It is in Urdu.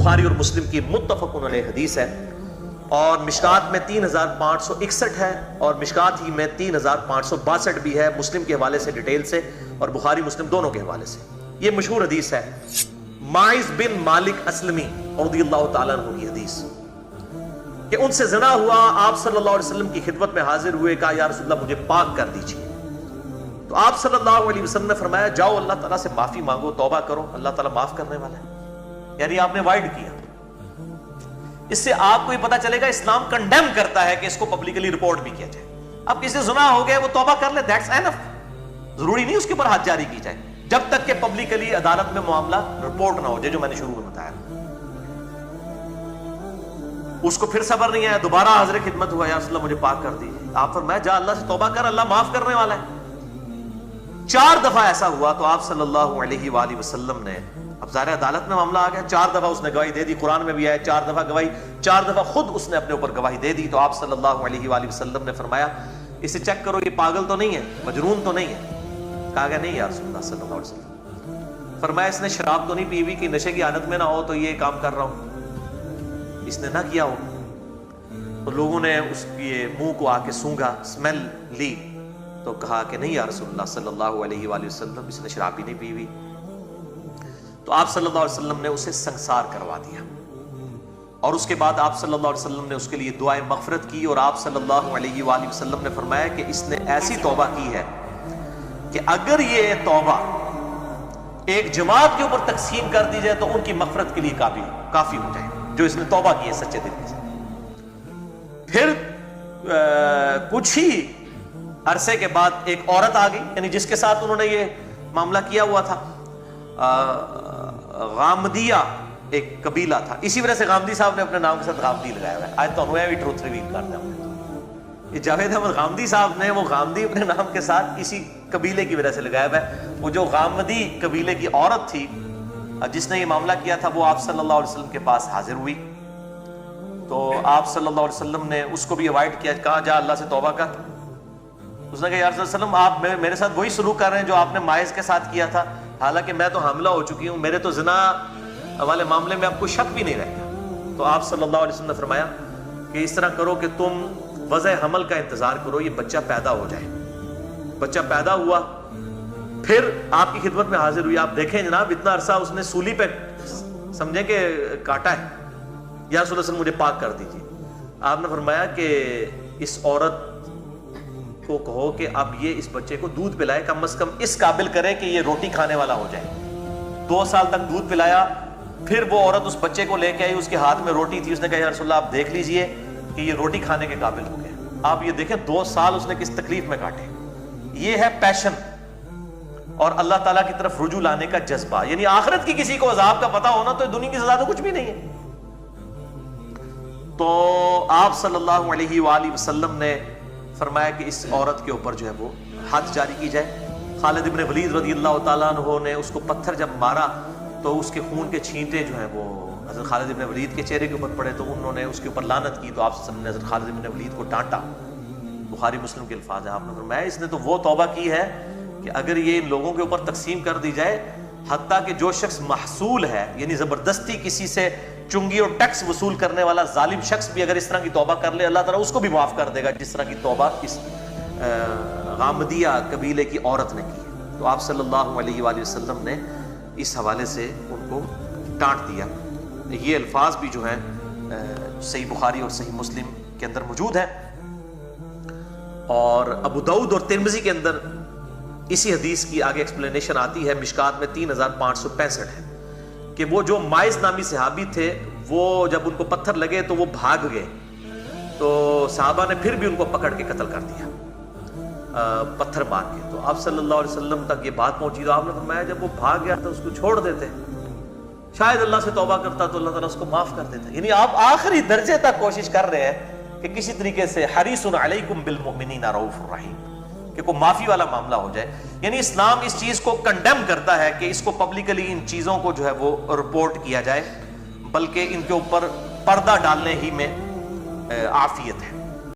بخاری اور مسلم کی متفقن علیہ حدیث ہے، اور مشکات میں 3561 ہے، اور مشکات ہی میں 3562 بھی ہے، مسلم کے حوالے سے ڈیٹیل سے اور بخاری مسلم دونوں کے حوالے سے۔ یہ مشہور حدیث ہے، ماعز بن مالک اسلمی رضی اللہ تعالیٰ عنہ کی حدیث کہ ان سے زنا ہوا، آپ صلی اللہ علیہ وسلم کی خدمت میں حاضر ہوئے، کہا یا رسول اللہ مجھے پاک کر دیجیے۔ تو آپ صلی اللہ علیہ وسلم نے فرمایا جاؤ اللہ تعالیٰ سے معافی مانگو، توبہ کرو، اللہ تعالیٰ معاف کرنے والا ہے۔ یعنی آپ نے وائڈ کیا۔ اس سے آپ کو یہ پتا چلے گا اسلام کنڈیم کرتا ہے کہ اس کو پبلکلی رپورٹ بھی کیا جائے۔ اب کسی زنا ہو گئے وہ توبہ کر لے، دیٹس اینف، ضروری نہیں اس کے اوپر حد جاری کی جائے جب تک کہ پبلکلی عدالت میں معاملہ رپورٹ نہ ہو جائے، جو میں نے شروع میں بتایا۔ اس کو پھر صبر نہیں آیا، دوبارہ حاضر خدمت ہوا، یا رسول اللہ مجھے پاک کر دیجیے۔ آپ فرمایا جا اللہ سے توبہ کر، اللہ معاف کرنے والا ہے۔ 4 دفعہ ایسا ہوا تو آپ صلی اللہ علیہ وآلہ وسلم نے، اب ظاہر عدالت میں معاملہ آ گیا، 4 دفعہ اس نے گواہی دے دی، قرآن میں بھی آیا 4 دفعہ گواہی، 4 دفعہ خود اس نے اپنے اوپر گواہی دے دی۔ تو آپ صلی اللہ علیہ وآلہ وسلم نے فرمایا اسے چیک کرو، یہ پاگل تو نہیں ہے، مجنون تو نہیں ہے؟ کہا کہ نہیں یا رسول اللہ صلی اللہ علیہ وسلم۔ فرمایا اس نے شراب تو نہیں پی ہوئی کہ نشے کی حالت میں نہ ہو تو یہ کام کر رہا ہوں؟ اس نے نہ کیا ہو تو لوگوں نے اس کے منہ کو آ کے سونگھا، اسمیل لی، تو کہا کہ نہیں یا رسول اللہ صلی اللہ علیہ وآلہ وسلم، اس نے شراب ہی نہیں پی ہوئی۔ تو آپ صلی اللہ علیہ وسلم نے اسے سنسار کروا دیا، اور اس کے بعد آپ صلی اللہ علیہ وسلم نے اس کے لیے دعائے مغفرت کی، اور آپ صلی اللہ علیہ وآلہ وسلم نے فرمایا کہ اس نے ایسی توبہ کی ہے کہ اگر یہ توبہ ایک جماعت کے اوپر تقسیم کر دی جائے تو ان کی مغفرت کے لیے کافی ہو جائے، جو اس نے توبہ کی ہے سچے دل سے۔ پھر کچھ ہی عرصے کے بعد ایک عورت آ گئی، یعنی جس کے ساتھ انہوں نے یہ معاملہ کیا ہوا تھا، غامدیہ ایک قبیلہ تھا، اسی وجہ سے غامدی صاحب نے اپنے نام کے ساتھ غامدی لگایا ہوا ہے۔ آج تو انہوں بھی ٹروتھ ریویل کرتے ہیں، یہ جاوید احمد غامدی صاحب نے وہ غامدی اپنے نام کے ساتھ اسی قبیلے کی وجہ سے لگایا ہوا ہے۔ وہ جو غامدی قبیلے کی عورت تھی جس نے یہ معاملہ کیا تھا، وہ آپ صلی اللہ علیہ وسلم کے پاس حاضر ہوئی، تو آپ صلی اللہ علیہ وسلم نے اس کو بھی اوائڈ کیا، کہا جا اللہ سے توبہ کر۔ اس نے کہا یا رسول اللہ علیہ وسلم آپ میرے ساتھ وہی سلوک کر رہے ہیں جو آپ نے ماعز کے ساتھ کیا تھا، حالانکہ میں تو حاملہ ہو چکی ہوں، میرے تو زنا والے معاملے میں آپ کو شک بھی نہیں رہتا۔ تو آپ صلی اللہ علیہ وسلم نے فرمایا کہ اس طرح کرو کہ تم وضع حمل کا انتظار کرو، یہ بچہ پیدا ہو جائے۔ بچہ پیدا ہوا، پھر آپ کی خدمت میں حاضر ہوئی۔ آپ دیکھیں جناب اتنا عرصہ اس نے سولی پہ سمجھیں کہ کاٹا ہے، یا رسول اللہ صلی اللہ علیہ وسلم مجھے پاک کر دیجیے۔ آپ نے فرمایا کہ اس عورت کو کہو کہ اب یہ اس بچے کو دودھ پلائے، کم از کم اس قابل کرے کہ یہ روٹی کھانے والا ہو جائے۔ 2 سال تک دودھ پلایا، پھر وہ عورت اس بچے کو لے کے آئی، اس کے ہاتھ میں روٹی تھی، اس نے کہا یا رسول اللہ آپ دیکھ لیجئے کہ یہ روٹی کھانے کے قابل ہو گیا۔ آپ یہ دیکھیں 2 سال اس نے کس تکلیف میں کاٹے۔ یہ ہے پیشن اور اللہ تعالیٰ کی طرف رجوع لانے کا جذبہ، یعنی آخرت کی کسی کو عذاب کا پتہ ہونا تو دنیا کی سزا تو کچھ بھی نہیں ہے۔ تو آپ صلی اللہ علیہ وآلہ وسلم نے فرمایا کہ اس عورت کے اوپر جو ہے وہ حد جاری کی جائے۔ خالد ابن ولید رضی اللہ تعالیٰ عنہ نے اس کو پتھر جب مارا تو اس کے خون کے چھینٹے جو ہیں وہ حضرت خالد ابن ولید کے چہرے کے اوپر پڑے، تو انہوں نے اس کے اوپر لعنت کی، تو آپ صلی اللہ علیہ وسلم نے حضرت خالد ابن ولید کو ڈانٹا۔ بخاری مسلم کے الفاظ ہیں، آپ نے فرمایا اس نے تو وہ توبہ کی ہے کہ اگر یہ ان لوگوں کے اوپر تقسیم کر دی جائے، حتیٰ کہ جو شخص محصول ہے یعنی زبردستی کسی سے چنگی اور ٹیکس وصول کرنے والا ظالم شخص بھی اگر اس طرح کی توبہ کر لے، اللہ تعالیٰ اس کو بھی معاف کر دے گا جس طرح کی توبہ اس غامدیہ قبیلے کی عورت نے کی۔ تو آپ صلی اللہ علیہ وآلہ وسلم نے اس حوالے سے ان کو ڈانٹ دیا۔ یہ الفاظ بھی جو ہیں صحیح بخاری اور صحیح مسلم کے اندر موجود ہیں، اور ابو داؤد اور ترمذی کے اندر اسی حدیث کی آگے ایکسپلینیشن آتی ہے، مشکات میں 3565 ہے کہ وہ جو ماعز نامی صحابی تھے وہ جب ان کو پتھر لگے تو وہ بھاگ گئے، تو صحابہ نے پھر بھی ان کو پکڑ کے قتل کر دیا پتھر مار کے۔ تو آپ صلی اللہ علیہ وسلم تک یہ بات پہنچی تو آپ نے فرمایا جب وہ بھاگ گیا تو اس کو چھوڑ دیتے، شاید اللہ سے توبہ کرتا تو اللہ تعالیٰ اس کو معاف کر دیتا۔ یعنی آپ آخری درجے تک کوشش کر رہے ہیں کہ کسی طریقے سے حریص علیکم بالمؤمنین رؤوف الرحیم، کہ کوئی معافی والا معاملہ ہو جائے۔ یعنی اسلام اس چیز کو کنڈیم کرتا ہے کہ اس کو پبلکلی ان چیزوں کو جو ہے وہ رپورٹ کیا جائے، بلکہ ان کے اوپر پردہ ڈالنے ہی میں عافیت ہے۔